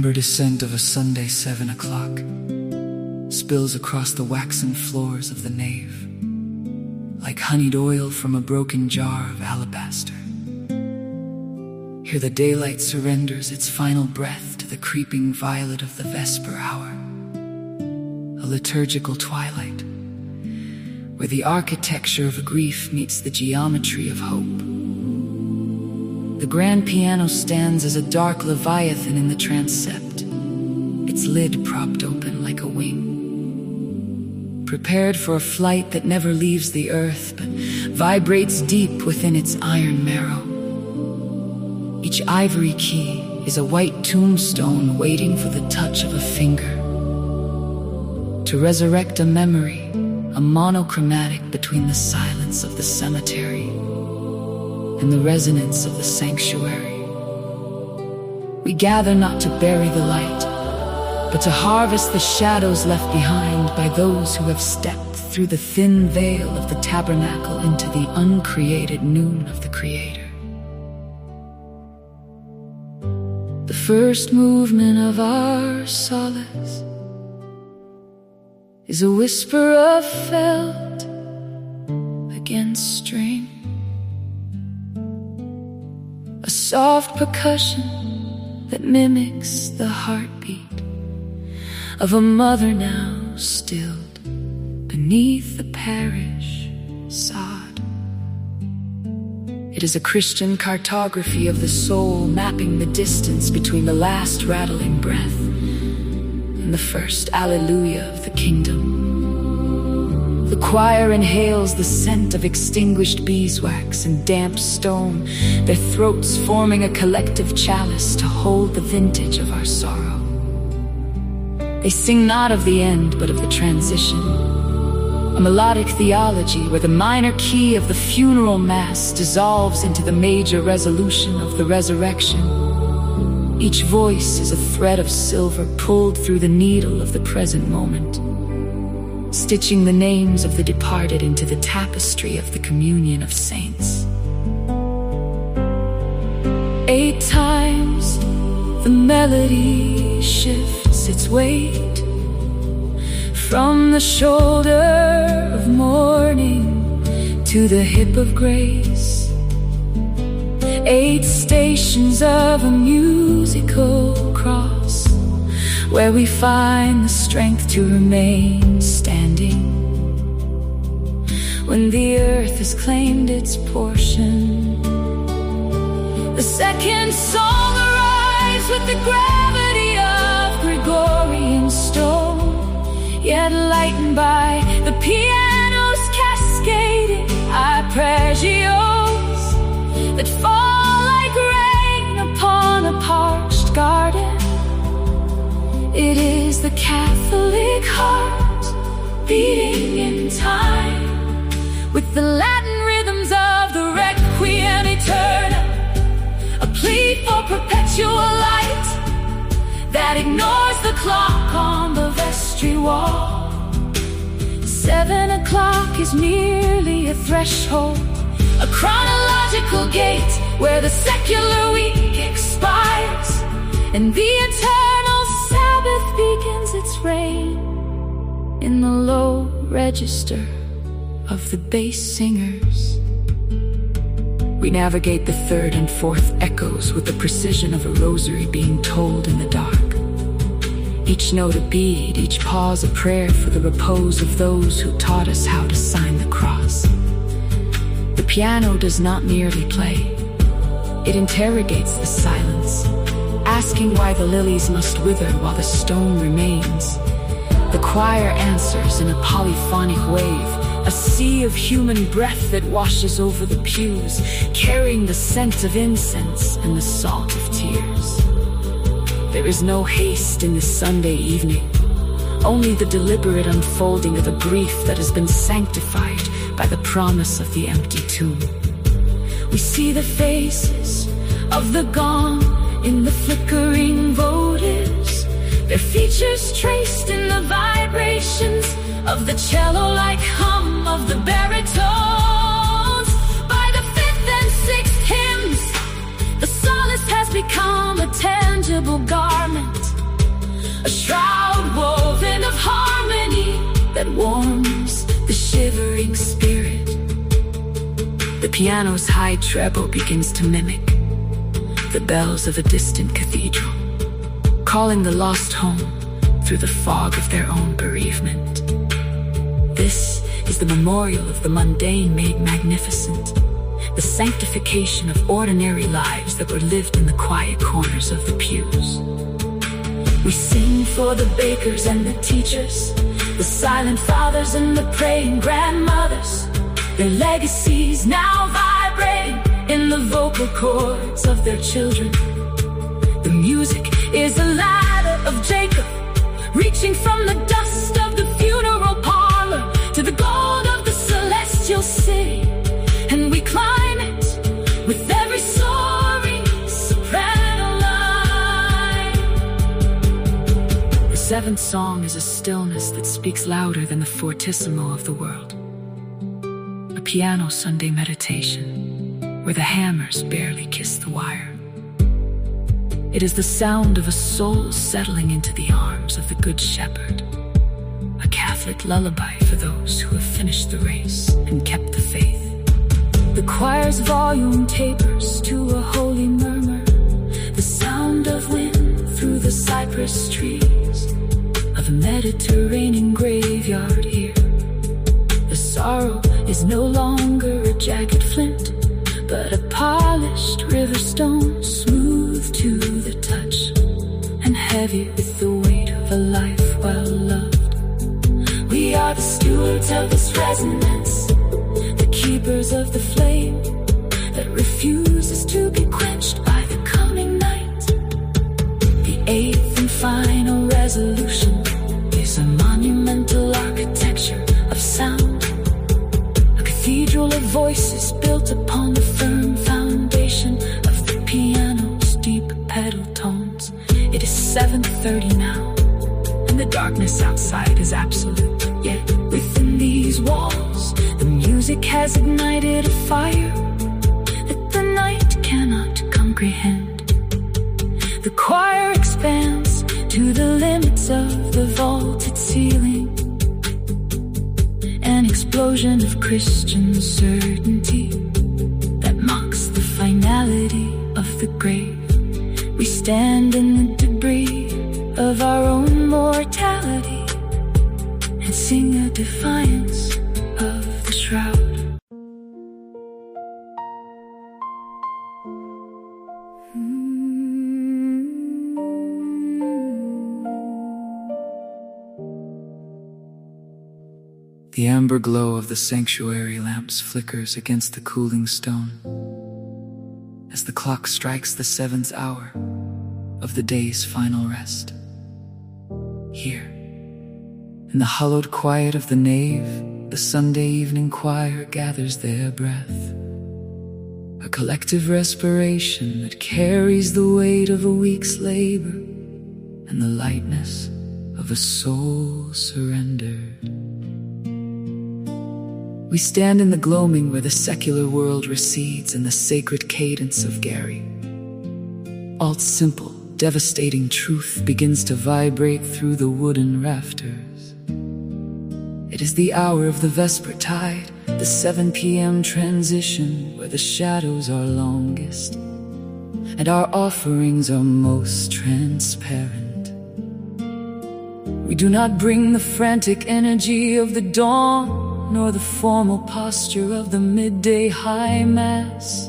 amber descent of a Sunday 7 o'clock spills across the waxen floors of the nave, like honeyed oil from a broken jar of alabaster. Here the daylight surrenders its final breath to the creeping violet of the vesper hour, a liturgical twilight, where the architecture of grief meets the geometry of hope. The grand piano stands as a dark leviathan in the transept, its lid propped open like a wing, prepared for a flight that never leaves the earth but vibrates deep within its iron marrow. Each ivory key is a white tombstone waiting for the touch of a finger to resurrect a memory, a monochromatic between the silence of the cemetery and the resonance of the sanctuary. We gather not to bury the light, but to harvest the shadows left behind by those who have stepped through the thin veil of the tabernacle into the uncreated noon of the Creator. The first movement of our solace is a whisper of felt against string, a soft percussion that mimics the heartbeat of a mother now stilled beneath the parish sod. It is a Christian cartography of the soul, mapping the distance between the last rattling breath and the first alleluia of the kingdom. The choir inhales the scent of extinguished beeswax and damp stone, their throats forming a collective chalice to hold the vintage of our sorrow. They sing not of the end, but of the transition, a melodic theology where the minor key of the funeral mass dissolves into the major resolution of the resurrection. Each voice is a thread of silver pulled through the needle of the present moment, stitching the names of the departed into the tapestry of the communion of saints. 8 times the melody shifts its weight from the shoulder of mourning to the hip of grace. 8 stations of a musical cross, where we find the strength to remain standing when the earth has claimed its portion. The second song arrives with the gravity of Gregorian stone, yet lightened by the piano's cascading arpeggios that fall like rain upon a parched garden. It is the Catholic heart beating in time with the Latin rhythms of the Requiem Aeternam, a plea for perpetual light that ignores the clock on the vestry wall. 7 o'clock is merely a threshold, a chronological gate where the secular week expires and the eternal Sabbath begins its reign. In the low register of the bass singers, we navigate the 3rd and 4th echoes with the precision of a rosary being told in the dark. Each note a bead, each pause a prayer for the repose of those who taught us how to sign the cross. The piano does not merely play, it interrogates the silence, asking why the lilies must wither while the stone remains. The choir answers in a polyphonic wave, a sea of human breath that washes over the pews, carrying the scent of incense and the salt of tears. There is no haste in this Sunday evening, only the deliberate unfolding of a grief that has been sanctified by the promise of the empty tomb. We see the faces of the gone in the flickering votives, their features traced in the vibrations of the cello-like hum of the baritones. By the 5th and 6th hymns, the solace has become a tangible garment, that warms the shivering spirit. The piano's high treble begins to mimic the bells of a distant cathedral, calling the lost home through the fog of their own bereavement. This is the memorial of the mundane made magnificent, the sanctification of ordinary lives that were lived in the quiet corners of the pews. We sing for the bakers and the teachers, the silent fathers and the praying grandmothers, their legacies now vibrating in the vocal cords of their children. The music is a ladder of Jacob, reaching from the dust of the funeral parlor to the gold of the celestial city, and we climb it with every soaring soprano line. The seventh song is a stillness that speaks louder than the fortissimo of the world. A piano Sunday meditation where the hammers barely kiss the wire. It is the sound of a soul settling into the arms of the Good Shepherd, a Catholic lullaby for those who have finished the race and kept the faith. The choir's volume tapers to a holy murmur, the sound of wind through the cypress trees of a Mediterranean graveyard here. The sorrow is no longer a jagged flint, but a polished river stone, smooth to the touch and heavy with the weight of a life well loved. We are the stewards of this resonance, the keepers of the flame that refuses to be quenched by the coming night. The eighth and final resolution is a monumental architecture of sound, a cathedral of voices built upon the firm foundation of the piano's deep pedal tones. It is 7:30 now, and the darkness outside is absolute. Yet within these walls, the music has ignited a fire that the night cannot comprehend. The choir expands to the limits of the vaulted ceiling, an explosion of Christian certainty that mocks the finality of the grave. We stand in the debris of our own mortality and sing a defiance of the shroud. The amber glow of the sanctuary lamps flickers against the cooling stone as the clock strikes the 7th hour of the day's final rest. Here, in the hallowed quiet of the nave, the Sunday evening choir gathers their breath, a collective respiration that carries the weight of a week's labor and the lightness of a soul surrendered. We stand in the gloaming where the secular world recedes in the sacred cadence of Gary. Alt's simple, devastating truth begins to vibrate through the wooden rafters. It is the hour of the Vespertide, the 7 p.m. transition where the shadows are longest and our offerings are most transparent. We do not bring the frantic energy of the dawn nor the formal posture of the midday high mass,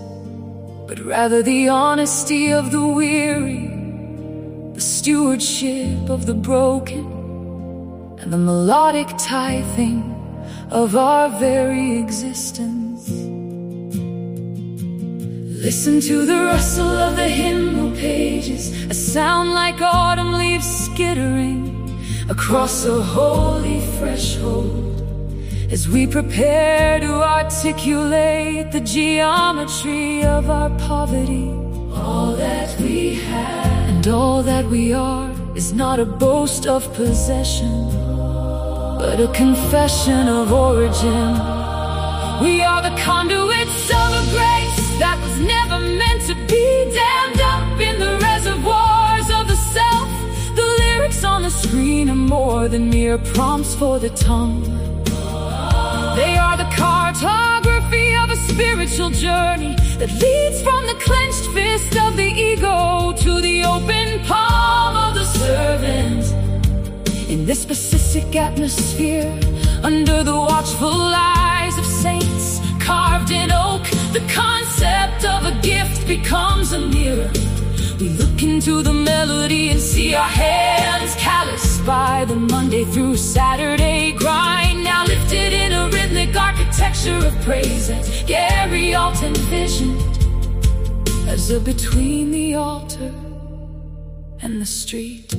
but rather the honesty of the weary, the stewardship of the broken, and the melodic tithing of our very existence. Listen to the rustle of the hymnal pages, a sound like autumn leaves skittering across a holy threshold, as we prepare to articulate the geometry of our poverty. All that we have and all that we are is not a boast of possession, but a confession of origin. We are the conduits of a grace that was never meant to be dammed up in the reservoirs of the self. The lyrics on the screen between are more than mere prompts for the tongue. They are the cartography of a spiritual journey that leads from the clenched fist of the ego to the open palm of the servant. In this specific atmosphere, under the watchful eyes of saints carved in oak, the concept of a gift becomes a mirror. We look into the melody and see our hands calloused by the Monday through Saturday grind, now lifted in a rhythmic architecture of praise that Gary Alt envisioned as a between the altar and the street.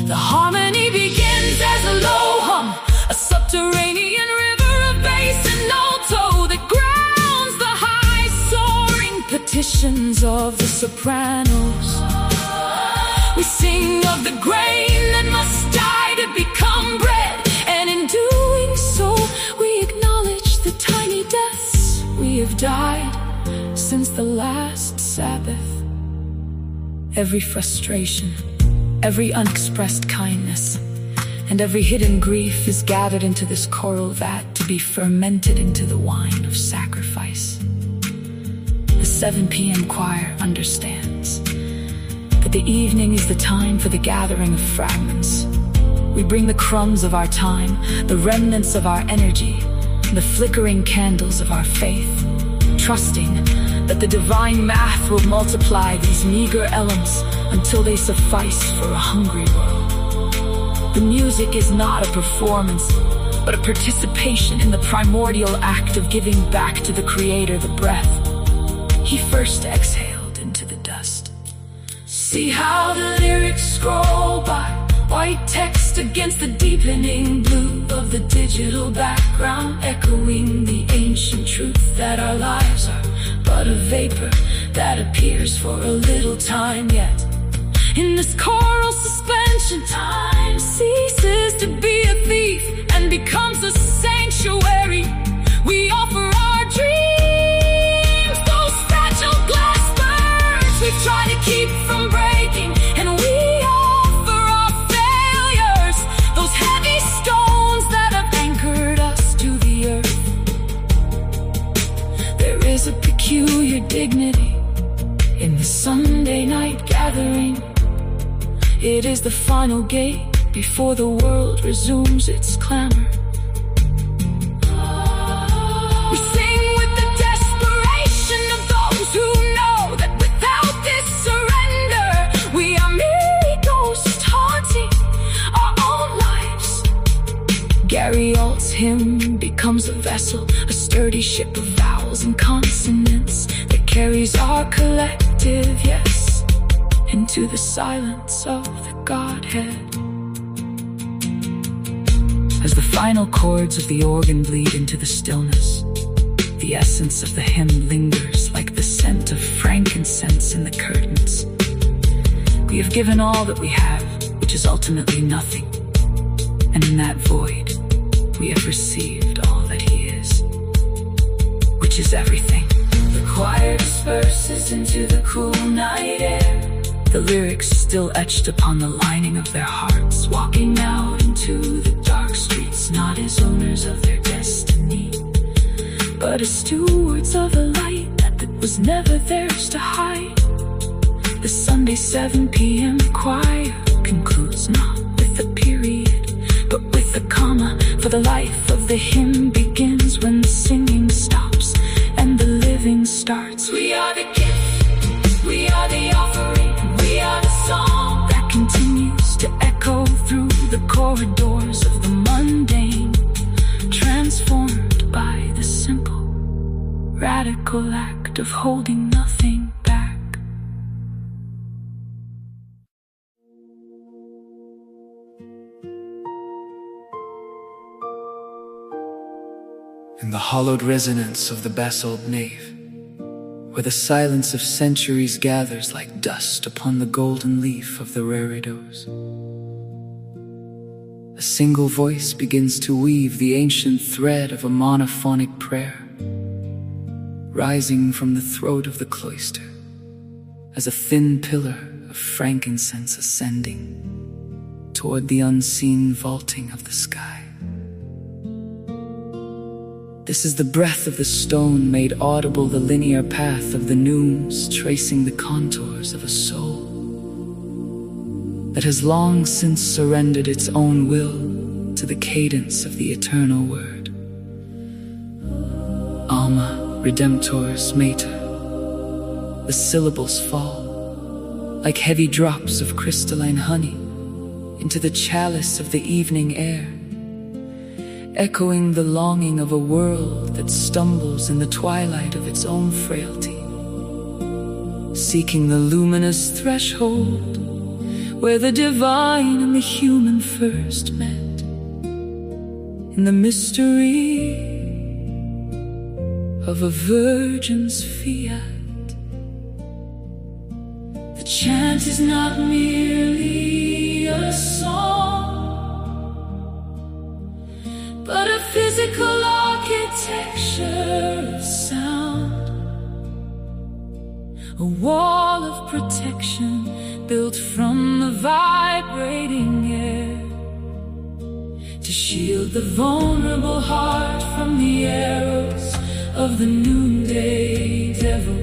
The harmony begins as a low hum, a subterranean river of bass and alto that grounds the high soaring petitions of the sopranos. We sing of the grain that must die to become bread, and in doing so we acknowledge the tiny deaths we have died since the last Sabbath. Every frustration, every unexpressed kindness, and every hidden grief is gathered into this coral vat to be fermented into the wine of sacrifice. The 7 p.m. choir understands that the evening is the time for the gathering of fragments. We bring the crumbs of our time, the remnants of our energy, the flickering candles of our faith, trusting that the divine math will multiply these meager elements until they suffice for a hungry world. The music is not a performance, but a participation in the primordial act of giving back to the Creator the breath He first exhaled into the dust. See how the lyrics scroll by, white text against the deepening blue of the digital background, echoing the ancient truth that our lives are but a vapor that appears for a little time. Yet in this choral suspension, time ceases to be a thief and becomes a sanctuary. We offer our dreams, those fragile glass birds we've tried to keep from breaking, and we offer our failures, those heavy stones that have anchored us to the earth. There is a peculiar dignity in the Sunday night gathering. It is the final gate before the world resumes its clamor. We sing with the desperation of those who know that without this surrender, we are merely ghosts haunting our own lives. Gary Alt's hymn becomes a vessel, a sturdy ship of vowels and consonants that carries our collective yes into the silence of the Godhead. As the final chords of the organ bleed into the stillness, the essence of the hymn lingers like the scent of frankincense in the curtains. We have given all that we have, which is ultimately nothing, and in that void, we have received all that He is, which is everything. The choir disperses into the cool night air, the lyrics still etched upon the lining of their hearts, walking now into the dark streets, not as owners of their destiny, but as stewards of a light that was never theirs to hide. The Sunday 7 p.m. choir concludes not with a period, but with a comma, for the life of the hymn begins when the singing stops and the living starts. We are the gift, we are the offering, we are the song that continues to echo through the corridors of the mundane, transformed by the simple, radical act of holding nothing back. In the hollowed resonance of the basalt nave, where the silence of centuries gathers like dust upon the golden leaf of the reredos, a single voice begins to weave the ancient thread of a monophonic prayer, rising from the throat of the cloister as a thin pillar of frankincense ascending toward the unseen vaulting of the sky. This is the breath of the stone made audible, the linear path of the noons, tracing the contours of a soul that has long since surrendered its own will to the cadence of the eternal word. Alma Redemptoris Mater. The syllables fall like heavy drops of crystalline honey into the chalice of the evening air, echoing the longing of a world that stumbles in the twilight of its own frailty, seeking the luminous threshold where the divine and the human first met. In the mystery of a virgin's fiat, the chant is not merely a song, but a physical architecture of sound, a wall of protection built from the vibrating air, to shield the vulnerable heart from the arrows of the noonday devil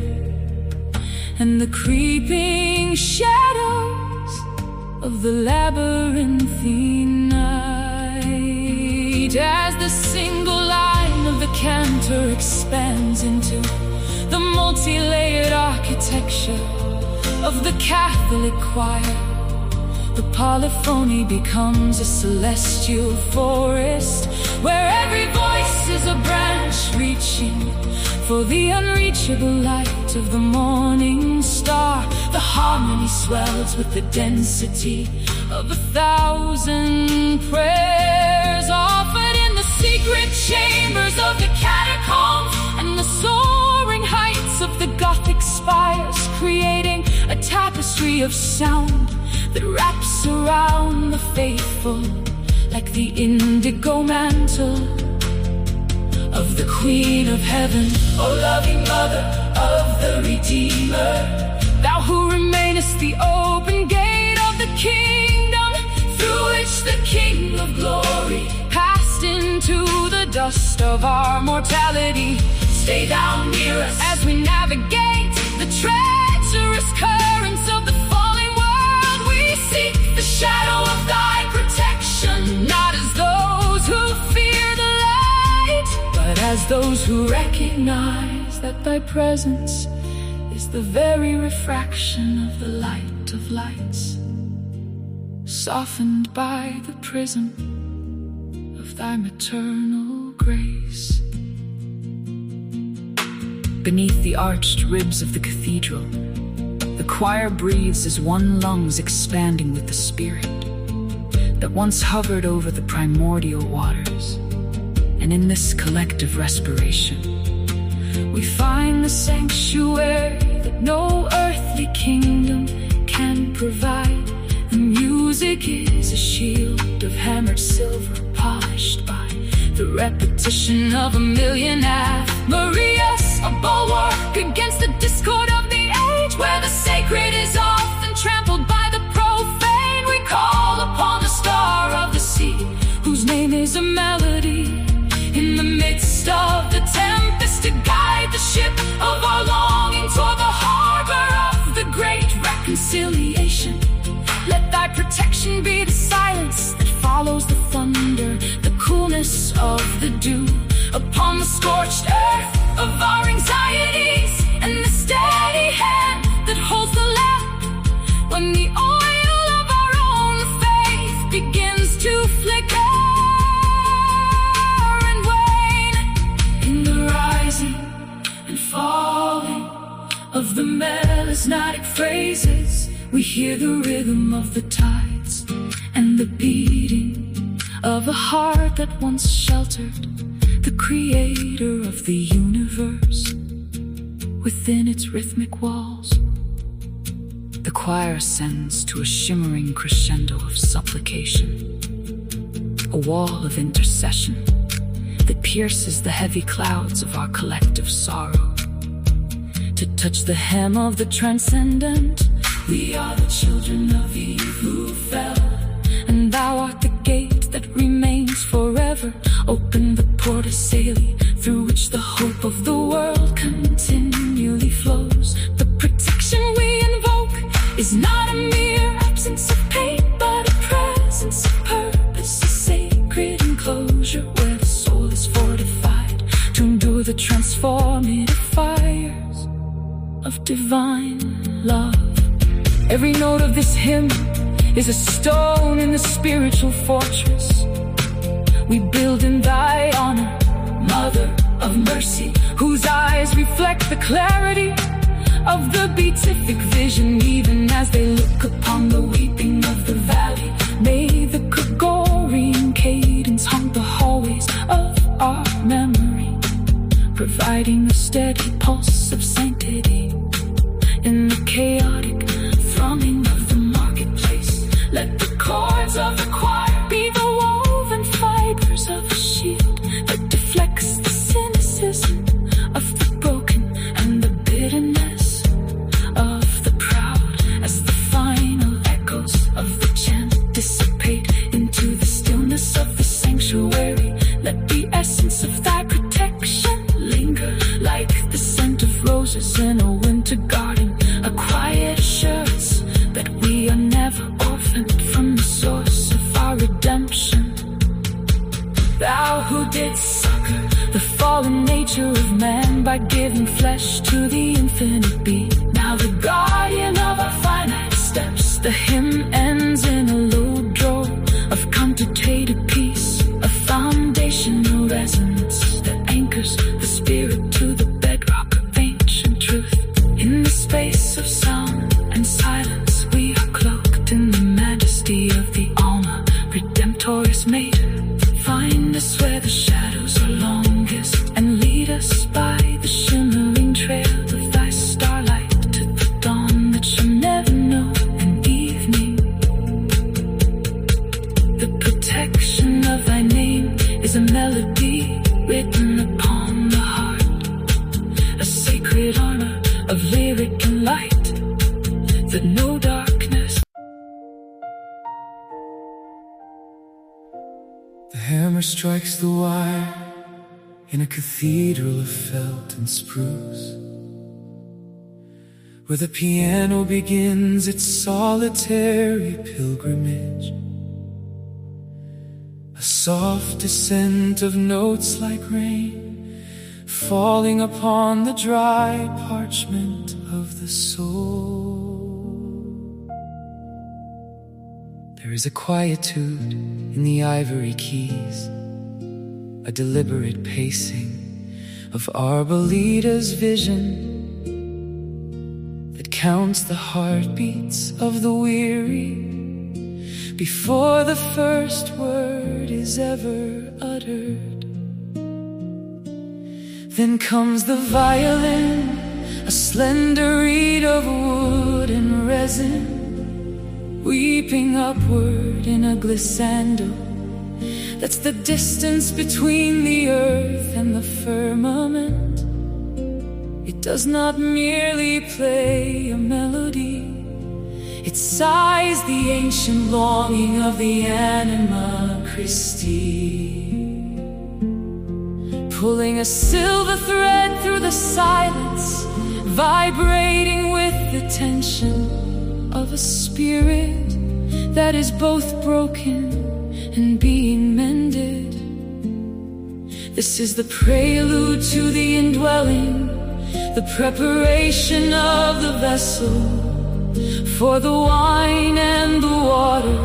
and the creeping shadows of the labyrinthine night. As the single line of the cantor expands into the multi-layered architecture of the Catholic choir, the polyphony becomes a celestial forest where every voice is a branch reaching for the unreachable light of the morning star. The harmony swells with the density of 1,000 prayers offered in the secret chambers of the catacombs and the soaring heights of the Gothic spires, creating a tapestry of sound that wraps around the faithful like the indigo mantle of the Queen of Heaven. O loving Mother of the Redeemer, thou who remainest the open gate of the kingdom, through which the King of Glory passed into the dust of our mortality, stay thou near us as we navigate the treacherous currents of the falling world. We seek the shadow of thy protection, not as those who fear the light, but as those who recognize that thy presence is the very refraction of the light of lights, softened by the prism of thy maternal grace. Beneath the arched ribs of the cathedral, the choir breathes as one, lungs expanding with the spirit that once hovered over the primordial waters. And in this collective respiration, we find the sanctuary that no earthly kingdom can provide. The music is a shield of hammered silver, polished by the repetition of 1,000,000 Marias, a bulwark against the discord of the age, where the sacred is often trampled by the profane. We call upon the star of the sea, whose name is a melody, in the midst of the tempest, to guide the ship of our longing toward the harbor of the great reconciliation. Let thy protection be the silence that follows the thunder, the coolness of the dew upon the scorched earth of our anxieties, and the steady hand that holds the lamp when the oil of our own faith begins to flicker and wane. In the rising and falling of the melismatic phrases, we hear the rhythm of the tides and the beating of a heart that once sheltered the creator of the universe within its rhythmic walls. The choir ascends to a shimmering crescendo of supplication, a wall of intercession that pierces the heavy clouds of our collective sorrow. To touch the hem of the transcendent, We are the children of Eve who fell, and thou art the gate that remains forever. Open the porta coeli, through which the hope of the world continually flows. The protection we invoke is not a mere absence of pain, but a presence of purpose, a sacred enclosure where the soul is fortified to endure the transformative fires of divine love. Every note of this hymn is a stone in the spiritual fortress we build in thy honor, Mother of Mercy, whose eyes reflect the clarity of the beatific vision, even as they look upon the weeping of the valley. May the Gregorian cadence haunt the hallways of our memory, providing a steady pulse of sanctity in the chaotic thronging of the marketplace. Let the chords of the choir be the woven fibers of a shield that deflects the cynicism of the broken and the bitterness of the proud, as the final echoes of the chant dissipate into the stillness of the sanctuary. Let the essence of thy protection linger like the scent of roses in a winter garden, a quiet assurance that we are never orphaned from the source of our redemption. Thou who didst succor the fallen nature of man by giving flesh to the infinite being, now the guardian of our finite steps. The hymn ends in a low drawl of contemplated peace, a foundational resonance that anchors the spirit to the bedrock of ancient truth. In the space of sound and silence, we are cloaked in the majesty of the Alma, Redemptoris Mater. Find us where the shadows are longest, and lead us by the shimmering trail of thy starlight to the dawn that shall never know an evening. The protection of thy name is a melody written upon the heart, a sacred armor of lyric and light that no darkness. The hammer strikes the wire in a cathedral of felt and spruce, where the piano begins its solitary pilgrimage. A soft descent of notes like rain, falling upon the dry parchment of the soul. There is a quietude in the ivory keys, a deliberate pacing of Arbolita's vision that counts the heartbeats of the weary before the first word is ever uttered. Then comes the violin, a slender reed of wood and resin, weeping upward in a glissando. That's the distance between the earth and the firmament. It does not merely play a melody, it sighs the ancient longing of the anima Christi, pulling a silver thread through the silence, vibrating with the tension of a spirit that is both broken and being mended. This is the prelude to the indwelling, the preparation of the vessel for the wine and the water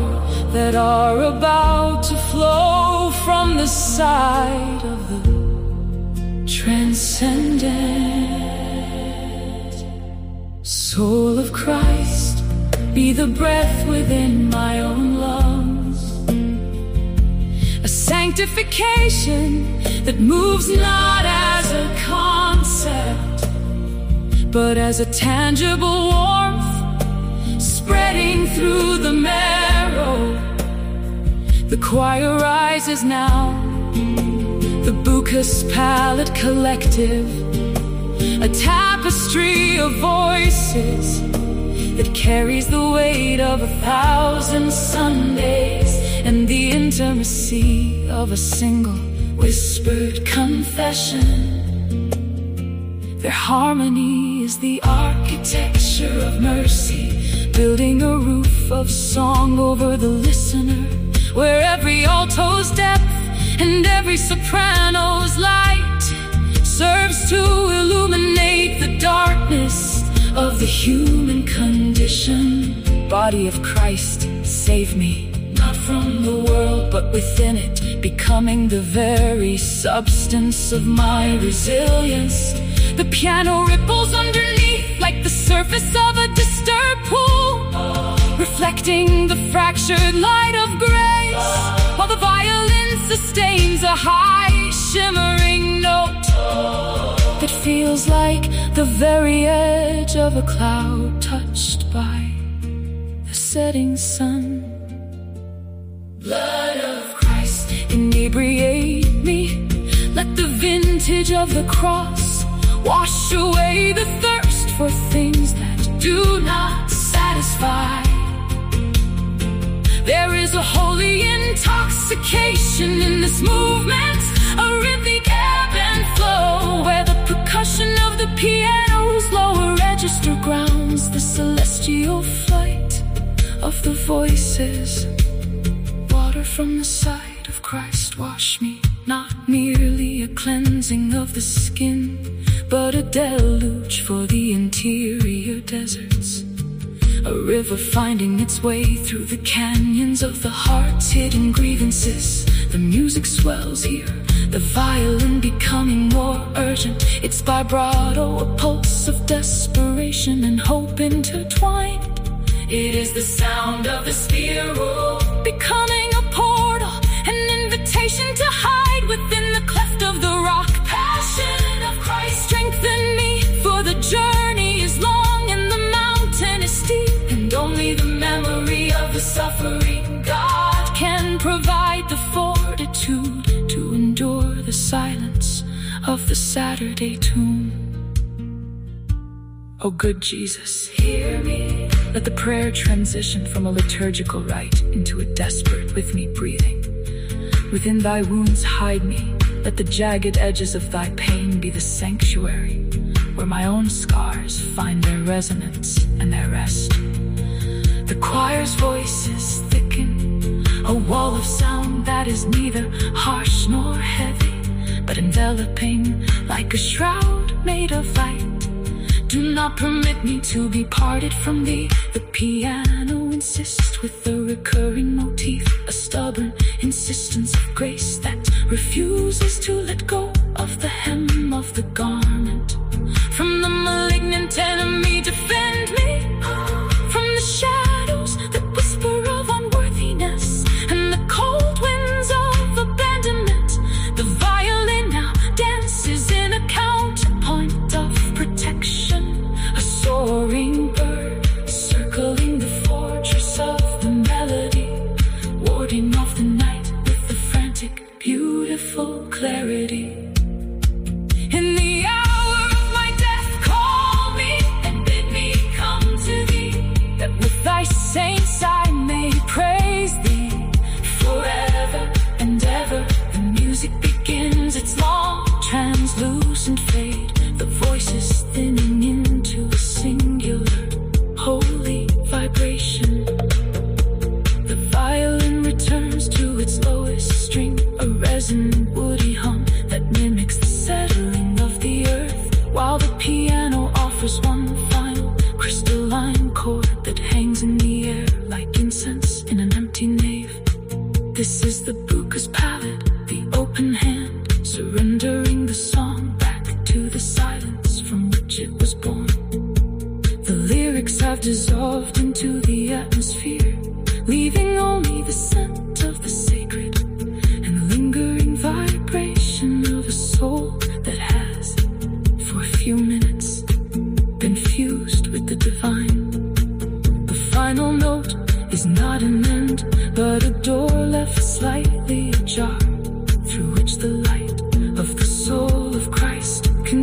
that are about to flow from the side of the transcendent. Soul of Christ, be the breath within my own lungs, a sanctification that moves not as a concept, but as a tangible warmth spreading through the marrow. The choir rises now, the Bucas Palette Collective, a tapestry of voices that carries the weight of 1,000 Sundays and the intimacy of a single whispered confession. Their harmony is the architecture of mercy, building a roof of song over the listener, where every alto's depth and every soprano's light serves to illuminate the darkness of the human condition. Body of Christ, save me, not from the world but within it, becoming the very substance of my resilience. The piano ripples underneath like the surface of a disturbed pool, reflecting the fractured light of grace, while the violin sustains a high shimmering note that feels like the very edge of a cloud touched by the setting sun. Blood of Christ, inebriate me. Let the vintage of the cross wash away the thirst for things that do not satisfy. There is a holy intoxication in this movement, a rhythmic ebb and flow, where the percussion of the piano's lower register grounds the celestial flight of the voices. Water from the side of Christ wash me, not merely a cleansing of the skin, but a deluge for the interior deserts. A river finding its way through the canyons of the heart's hidden grievances. The music swells here, the violin becoming more urgent, its vibrato a pulse of desperation and hope intertwined. It is the sound of the spiral, becoming a portal, an invitation to hide within the cleft of the rock. Passion of Christ, strengthen me, for the journey is long and the mountain is steep, and only the memory of the suffering God can provide the fortitude to endure the silence of the Saturday tomb. Oh good Jesus, hear me. Let the prayer transition from a liturgical rite into a desperate with me breathing. Within thy wounds hide me. Let the jagged edges of thy pain be the sanctuary, where my own scars find their resonance and their rest. The choir's voices thicken, a wall of sound that is neither harsh nor heavy, but enveloping like a shroud made of light. Do not permit me to be parted from thee. The piano insists with the recurring motif, a stubborn insistence of grace that refuses to let go of the hem of the garment. From the malignant enemy defend me, from the shadows that whisper of unworthiness and the cold winds of abandonment. The violin now dances in a counterpoint of protection, a soaring bird circling the fortress of the melody, warding off the night with the frantic, beautiful clarity. In the hour of my death, call me and bid me come to thee, that with thy saints I may praise thee forever and ever. The music begins its long, translucent fade, the voices thinning into a singular, holy vibration. The violin returns to its lowest string, a resonant woody hum that mimics the settling of the earth, while the piano offers one final crystalline chord that hangs in the air like incense in an empty nave. This is the bucca's palette, the open hand, surrendering the song back to the silence from which it was born. The lyrics have dissolved into the atmosphere, leaving only the scent of the sacred and the lingering vibration of a soul that has, for a few minutes, been fused with the divine. The final note is not an end, but a door left slightly